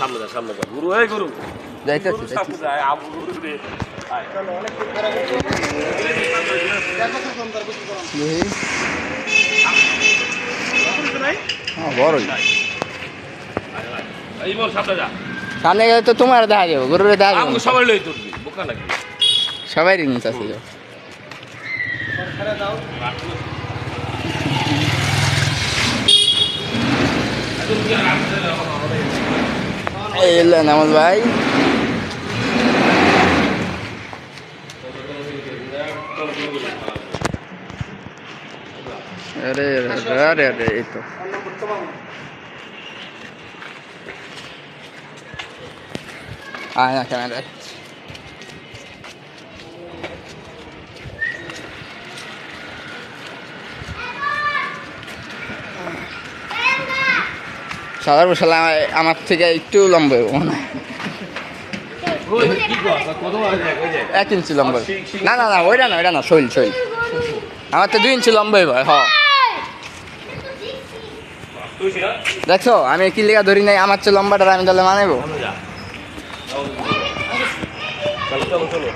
সামনে যা সামনে যা গুরু এই গুরু যাইতেছি সামনে যা আবু গুরু রে আয় চলো অনেক খারাপ হ্যাঁ বড়ই এই বল সামনে যা সামনে গেলে তো তোমার দেখা যাবো গরুরে দেখা যাবো আমাকে সবাই লই তুলবি বোকা নাকি সবাই রিংস আছে এই নামাজ ভাই আরে আরে আরে এই তো আয় না ক্যামেরা সাদার মশলা আমার থেকে একটু লম্বা মনে হয় 1 ইঞ্চি লম্বা না না না ওইটা না শৈল আমার তো 2 ইঞ্চি লম্বাই ভাই হ দেখছো আমি কি লেখা ধরি নাই আমার চেয়ে লম্বাটা আমি তাহলে মানেবো চলো